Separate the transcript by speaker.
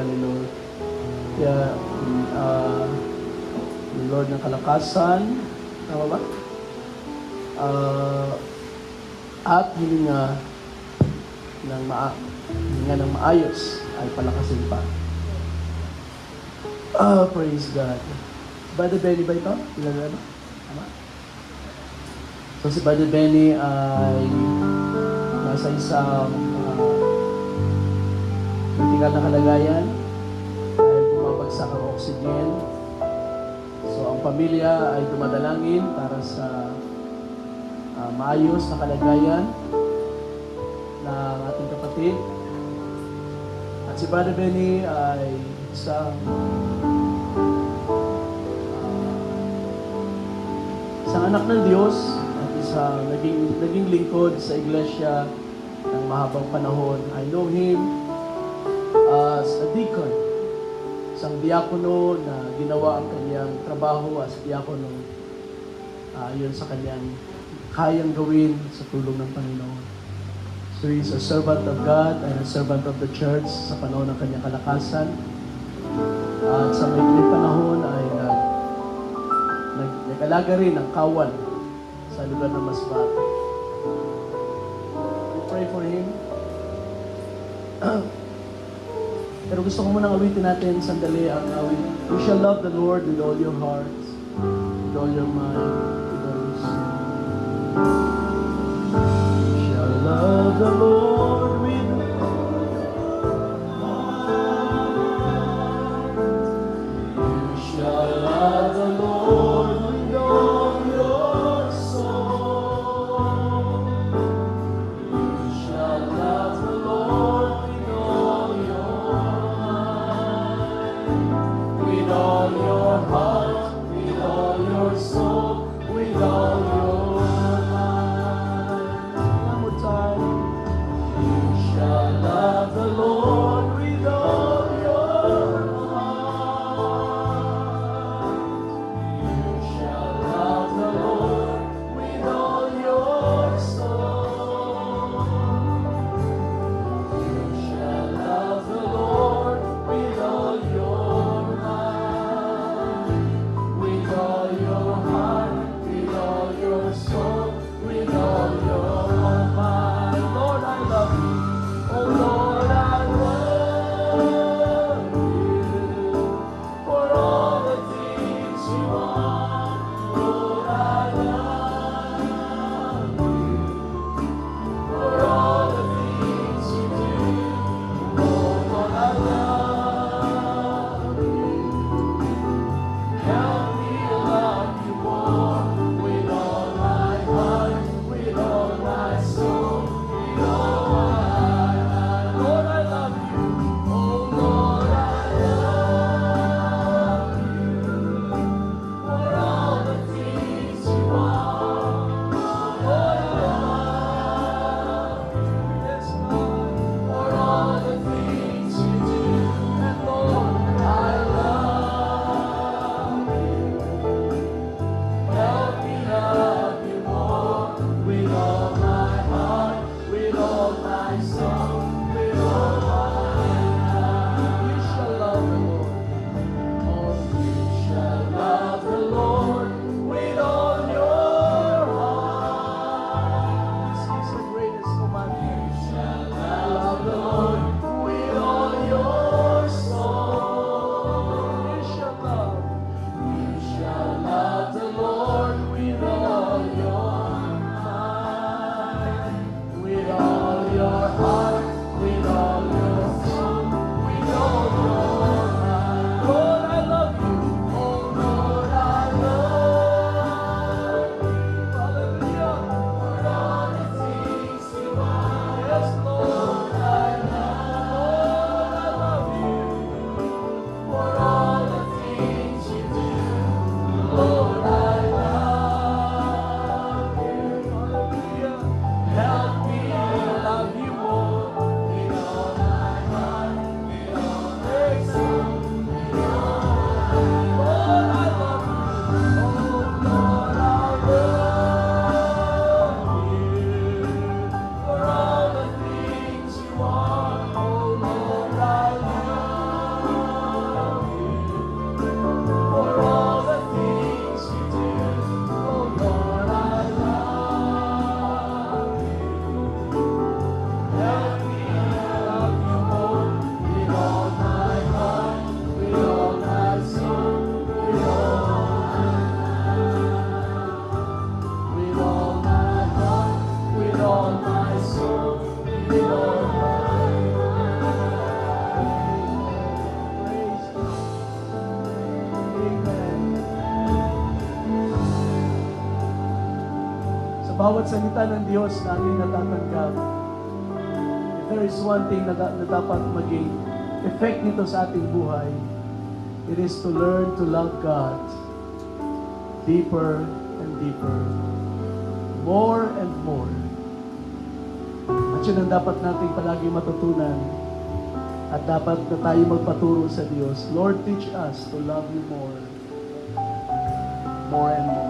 Speaker 1: Panginoon. Kaya, Lord ng kalakasan, tama ba? At hininga ng maayos ay palakasin pa. Praise God. Brother Benny ba ito? Ilan ba? Tama? So si Brother Benny ay nasa isang critical na kalagayan dahil bumabagsak ang oxygen. So ang pamilya ay dumadalangin para sa maayos na kalagayan ng ating kapatid. At si Brother Benny ay isang anak ng Diyos at isang naging lingkod sa iglesia ng mahabang panahon. I know him as a deacon, isang diakono na ginawa ang kanyang trabaho as diakono yun sa kanyang kayang gawin sa tulong ng Panginoon. So he's a servant of God and a servant of the church sa panahon ng kanyang kalakasan. At sa may panahon ay nag-alaga rin ng kawan sa lugar ng Masbate. We pray for him. Pero gusto ko munang awitin natin sandali ang awit. You shall love the Lord with all your heart, with all your mind, with all your soul. You shall love the Lord with all your heart. You shall love the Lord with all your soul. You shall love the Lord with all your mind, with all your heart, with all your soul, with all your mind. One more time. You shall love the Lord with all your heart. You shall love the Lord with all your soul. You shall love the Lord with all your mind, with all your heart, with all bawat salita ng Diyos na ating natatanggap, if there is one thing na dapat maging effect nito sa ating buhay, it is to learn to love God deeper and deeper, more and more. At yun ang dapat nating palagi matutunan at dapat na tayo magpaturo sa Diyos. Lord, teach us to love you more and more.